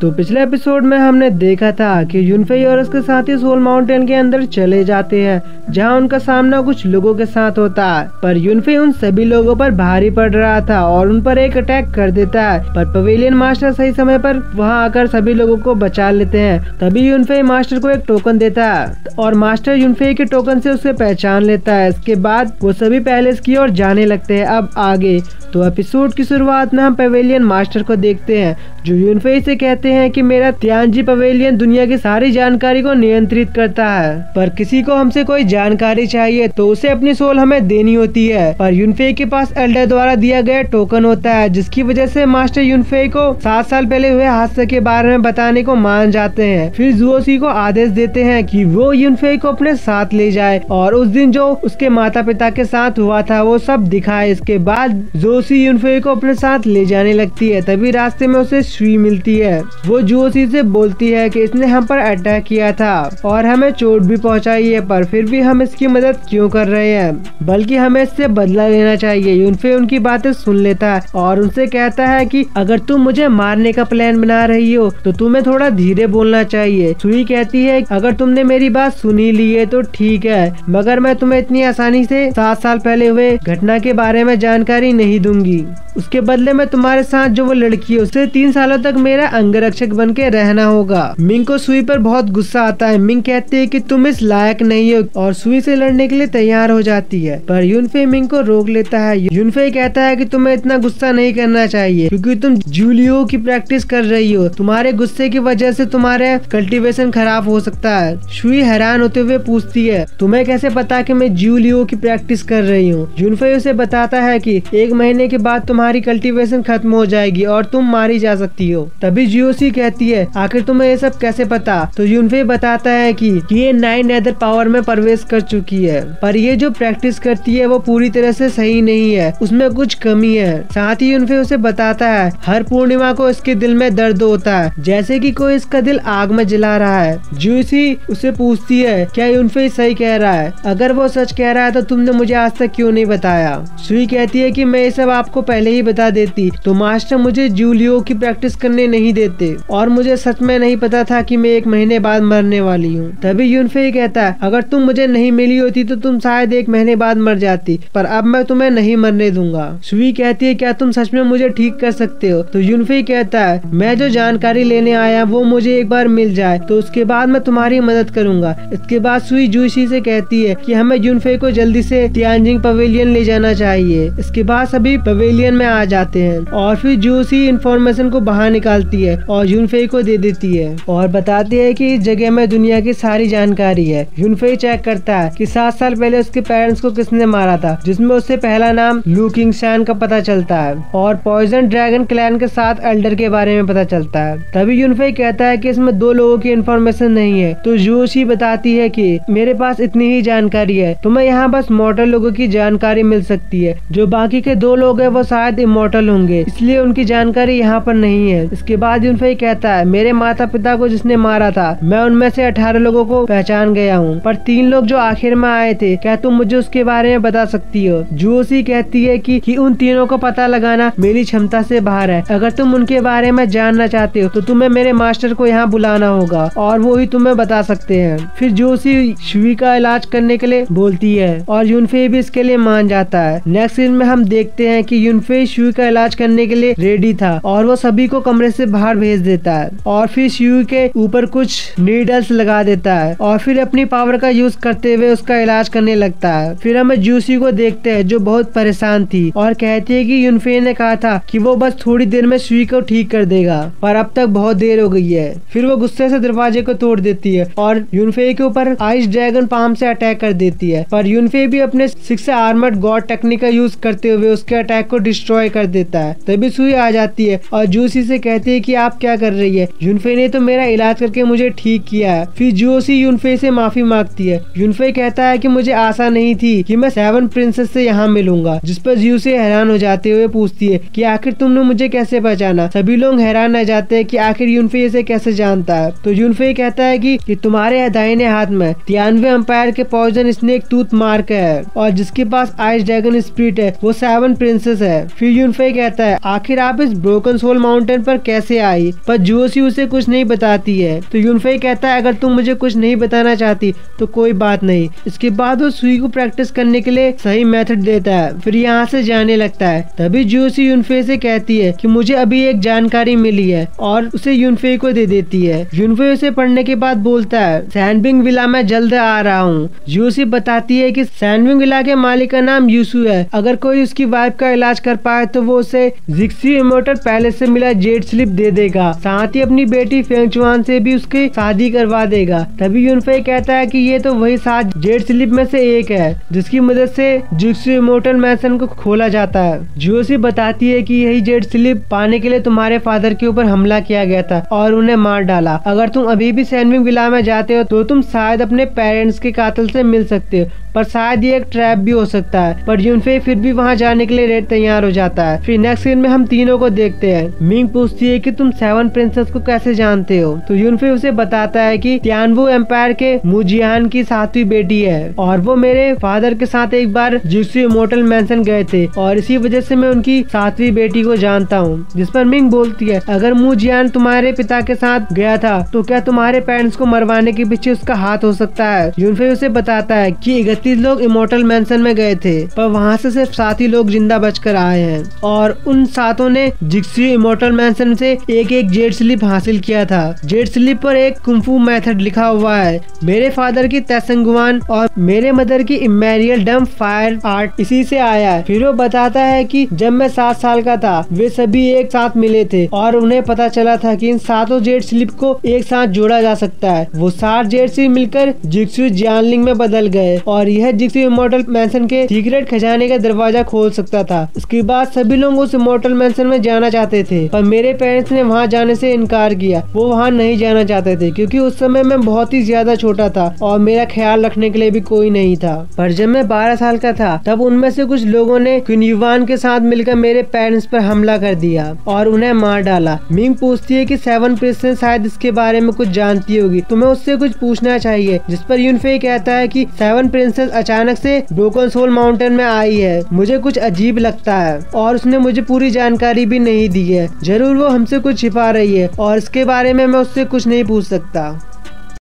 तो पिछले एपिसोड में हमने देखा था कि युनफेई और उसके साथी सोल माउंटेन के अंदर चले जाते हैं, जहां उनका सामना कुछ लोगों के साथ होता है। पर युनफेई उन सभी लोगों पर भारी पड़ रहा था और उन पर एक अटैक कर देता है। पर पवेलियन मास्टर सही समय पर वहां आकर सभी लोगों को बचा लेते हैं। तभी युनफेई मास्टर को एक टोकन देता है और मास्टर युनफेई के टोकन से उसे पहचान लेता है। इसके बाद वो सभी पैलेस की ओर जाने लगते हैं। अब आगे तो एपिसोड की शुरुआत में हम पवेलियन मास्टर को देखते हैं, जो युनफेई से कहते हैं कि मेरा तियानजी पवेलियन दुनिया की सारी जानकारी को नियंत्रित करता है, पर किसी को हमसे कोई जानकारी चाहिए तो उसे अपनी सोल हमें देनी होती है। पर युनफेई के पास एल्डर द्वारा दिया गया टोकन होता है, जिसकी वजह से मास्टर युनफेई को 7 साल पहले हुए हादसे के बारे में बताने को मान जाते हैं। फिर जुओसी को आदेश देते हैं कि वो युनफेई को अपने साथ ले जाए और उस दिन जो उसके माता पिता के साथ हुआ था वो सब दिखाए। इसके बाद जुओसी युनफेई को अपने साथ ले जाने लगती है। तभी रास्ते में उसे शुई मिलती है। वो जुओसी से बोलती है कि इसने हम पर अटैक किया था और हमें चोट भी पहुंचाई है, पर फिर भी हम इसकी मदद क्यों कर रहे हैं, बल्कि हमें इससे बदला लेना चाहिए। युनफेई उनकी बातें सुन लेता है और उनसे कहता है कि अगर तुम मुझे मारने का प्लान बना रही हो तो तुम्हें थोड़ा धीरे बोलना चाहिए। शुई कहती है अगर तुमने मेरी बात सुनी ली है तो ठीक है, मगर मैं तुम्हें इतनी आसानी से 7 साल पहले हुए घटना के बारे में जानकारी नहीं दूंगी। उसके बदले में तुम्हारे साथ जो वो लड़की है उससे 3 सालों तक मेरा अंगरक्षक बन के रहना होगा। मिंग को सुई पर बहुत गुस्सा आता है। मिंग कहती है कि तुम इस लायक नहीं हो और सुई से लड़ने के लिए तैयार हो जाती है, पर युनफेई मिंग को रोक लेता है। युनफेई कहता है कि तुम्हें इतना गुस्सा नहीं करना चाहिए क्योंकि तुम जूलियो की प्रैक्टिस कर रही हो। तुम्हारे गुस्से की वजह से तुम्हारे कल्टीवेशन खराब हो सकता है। सुई हैरान होते हुए पूछती है तुम्हें कैसे पता कि मैं जूलियो की प्रैक्टिस कर रही हूँ। युनफेई उसे बताता है कि 1 महीने के बाद तुम्हारी कल्टीवेशन खत्म हो जाएगी और तुम मारी जा सकती हो। तभी जुओसी कहती है आखिर तुम्हें ये सब कैसे पता। तो युनफेई बताता है कि ये 9 नेदर पावर में प्रवेश कर चुकी है, पर ये जो प्रैक्टिस करती है वो पूरी तरह से सही नहीं है, उसमें कुछ कमी है। साथ ही युनफेई उसे बताता है हर पूर्णिमा को इसके दिल में दर्द होता है, जैसे कि कोई इसका दिल आग में जला रहा है। जुओसी उसे पूछती है क्या युनफेई सही कह रहा है, अगर वो सच कह रहा है तो तुमने मुझे आज तक क्यों नहीं बताया। सुई कहती है कि मैं ये सब आपको पहले ही बता देती तो मास्टर मुझे जूलियो की प्रैक्टिस करने नहीं देते और मुझे सच में नहीं पता था कि मैं 1 महीने बाद मरने वाली हूँ। तभी युनफेई कहता है अगर तुम मुझे नहीं मिली होती तो तुम शायद 1 महीने बाद मर जाती, पर अब मैं तुम्हें नहीं मरने दूंगा। सुई कहती है क्या तुम सच में मुझे ठीक कर सकते हो। तो युनफेई कहता है मैं जो जानकारी लेने आया वो मुझे एक बार मिल जाए तो उसके बाद मैं तुम्हारी मदद करूंगा। इसके बाद सुई जुओसी से कहती है कि हमें युनफेई को जल्दी से तियानजिंग पवेलियन ले जाना चाहिए। इसके बाद सभी पवेलियन में आ जाते हैं और फिर जुओसी इंफॉर्मेशन को बाहर निकालती है और युनफेई को दे देती है और बताती है कि इस जगह में दुनिया की सारी जानकारी है। युनफेई चेक करता है कि 7 साल पहले उसके पेरेंट्स को किसने मारा था, जिसमें उससे पहला नाम लू किंगशान का पता चलता है और पॉइजन ड्रैगन क्लैन के साथ एल्डर के बारे में पता चलता है। तभी युनफेई कहता है कि इसमें 2 लोगों की इंफॉर्मेशन नहीं है। तो जुओसी बताती है कि मेरे पास इतनी ही जानकारी है, तुम्हें यहाँ बस मॉर्टल लोगों की जानकारी मिल सकती है, जो बाकी के 2 लोग है वो शायद इमॉर्टल होंगे, इसलिए उनकी जानकारी यहाँ पर नहीं है। इसके बाद युनफेई कहता है मेरे माता पिता को जिसने मारा था मैं उनमें से 18 लोगों को पहचान गया हूँ, पर 3 लोग जो आखिर में आए थे क्या तुम मुझे उसके बारे में बता सकती हो। जुओसी कहती है कि उन तीनों को पता लगाना मेरी क्षमता से बाहर है। अगर तुम उनके बारे में जानना चाहते हो तो तुम्हें मेरे मास्टर को यहाँ बुलाना होगा और वो ही तुम्हें बता सकते हैं। फिर जुओसी शुई का इलाज करने के लिए बोलती है और युनफेई भी इसके लिए मान जाता है। नेक्स्ट सीन में हम देखते हैं कि युनफेई शुई का इलाज करने के लिए रेडी था और वो सभी को कमरे से बाहर भेज देता है और फिर शुई के ऊपर कुछ नीडल्स लगा देता है और फिर अपनी पावर का यूज करते हुए उसका इलाज करने लगता है। फिर हमें जुओसी को देखते हैं जो बहुत परेशान थी और कहती है कि युनफेई ने कहा था कि वो बस थोड़ी देर में शुई को ठीक कर देगा, पर अब तक बहुत देर हो गई है। फिर वो गुस्से से दरवाजे को तोड़ देती है और युनफेई के ऊपर आइस ड्रैगन पाम से अटैक कर देती है, पर युनफेई भी अपने 6 आर्मर्ड गॉड टेक्निक का यूज करते हुए उसके अटैक को डिस्ट्रॉय कर देता है। तभी शुई आ जाती है और जुओसी से कहती है कि आप क्या कर रही है, युनफेई ने तो मेरा इलाज करके मुझे ठीक किया है। फिर जुओसी युनफेई से माफी मांगती है। युनफेई कहता है कि मुझे आशा नहीं थी कि मैं 7 प्रिंसेस से यहाँ मिलूंगा, जिस पर जुओसी हैरान हो जाते हुए पूछती है कि आखिर तुमने मुझे कैसे पहचाना। सभी लोग हैरान रह जाते हैं कि आखिर युनफेई इसे कैसे जानता है। तो युनफेई कहता है कि तुम्हारे दाहिने हाथ में 93 अंपायर के पॉइजन स्नेक टूथ मार्क है और जिसके पास आइस ड्रैगन स्पिरिट है वो 7 प्रिंसेस है। फिर यूनफे कहता है आखिर आप इस ब्रोकन सोल माउंटेन पर कैसे आई, पर जुओसी उसे कुछ नहीं बताती है। तो यूनफे कहता है अगर तुम मुझे कुछ नहीं बताना चाहती तो कोई बात नहीं। इसके बाद वो सुई को प्रैक्टिस करने के लिए सही मेथड देता है, फिर यहाँ से जाने लगता है। तभी जुओसी यूनफे से कहती है कि मुझे अभी एक जानकारी मिली है और उसे यूनफे को दे देती है। यूनफे उसे पढ़ने के बाद बोलता है सैनविंग विला में जल्द आ रहा हूँ। जुओसी बताती है कि सैनविंग विला के मालिक का नाम यूसु है, अगर कोई उसकी वाइफ का इलाज कर पाए तो वो उसे जिक्सी इमोर्टल पैलेस से मिला जेड स्लिप दे देगा, साथ ही अपनी बेटी फेंगचुआन से भी उसकी शादी करवा देगा। तभी यूनफे कहता है कि ये तो वही 7 जेड स्लिप में से एक है जिसकी मदद से जिक्सी इमोर्टल मैंशन को खोला जाता है। जुओसी बताती है कि यही जेड स्लिप पाने के लिए तुम्हारे फादर के ऊपर हमला किया गया था और उन्हें मार डाला। अगर तुम अभी भी सैनविंग विला में जाते हो तो तुम शायद अपने पेरेंट्स के कातिल से मिल सकते हो, पर शायद ये एक ट्रैप भी हो सकता है। पर यूनफे फिर भी वहाँ जाने के लिए रेड तैयार हो जाता है। फिर नेक्स्ट सीन में हम तीनों को देखते हैं। मिंग पूछती है कि तुम 7 प्रिंसेस को कैसे जानते हो, तो यूनफे उसे बताता है कि तियानवू एम्पायर के मुजियान की 7वीं बेटी है और वो मेरे फादर के साथ एक बार जिक्सी इमोर्टल मैंशन गए थे और इसी वजह से मैं उनकी 7वीं बेटी को जानता हूँ। जिस पर मिंग बोलती है अगर मुजियान तुम्हारे पिता के साथ गया था तो क्या तुम्हारे पेरेंट्स को मरवाने के पीछे उसका हाथ हो सकता है। यूनफे उसे बताता है कि 31 लोग इमोर्टल मैंशन में गए थे पर वहाँ से सिर्फ 7 ही लोग जिंदा बचकर आए हैं और उन 7 ने जिक्सी इमोर्टल मैंशन से एक जेड स्लिप हासिल किया था। जेड स्लिप पर एक कुंफू मेथड लिखा हुआ है। मेरे फादर की तैसंगुआन और मेरे मदर की इमेरियल डम फायर आर्ट इसी से आया है। फिर वो बताता है कि जब मैं 7 साल का था वे सभी एक साथ मिले थे और उन्हें पता चला था कि इन 7 जेड स्लिप को एक साथ जोड़ा जा सकता है। वो 7 जेड स्लिप मिलकर जिक्सी जियानलिंग में बदल गए और यह जिक्सी इमोर्टल मैंशन के सीक्रेट खजाने का दरवाजा खोल सकता था। इसके बाद सभी लोग उस इमोर्टल मैंशन में जाना चाहते थे पर मेरे पेरेंट्स ने वहाँ जाने से इनकार किया। वो वहाँ नहीं जाना चाहते थे क्योंकि उस समय मैं बहुत ही ज्यादा छोटा था और मेरा ख्याल रखने के लिए भी कोई नहीं था। पर जब मैं 12 साल का था तब उनमें से कुछ लोगों ने क्वीन युवान के साथ मिलकर मेरे पेरेंट्स पर हमला कर दिया और उन्हें मार डाला। मिंग पूछती है कि 7 प्रिंसेस शायद इसके बारे में कुछ जानती होगी, तुम्हें उससे कुछ पूछना चाहिए। जिस पर यूनफे कहता है कि 7 प्रिंसेस अचानक से ब्रोकन सोल माउंटेन में आई है, मुझे कुछ अजीब लगता है और उसने मुझे पूरी जानकारी भी नहीं दी है। जरूर वो हमसे कुछ छिपा रही है और इसके बारे में मैं उससे कुछ नहीं पूछ सकता।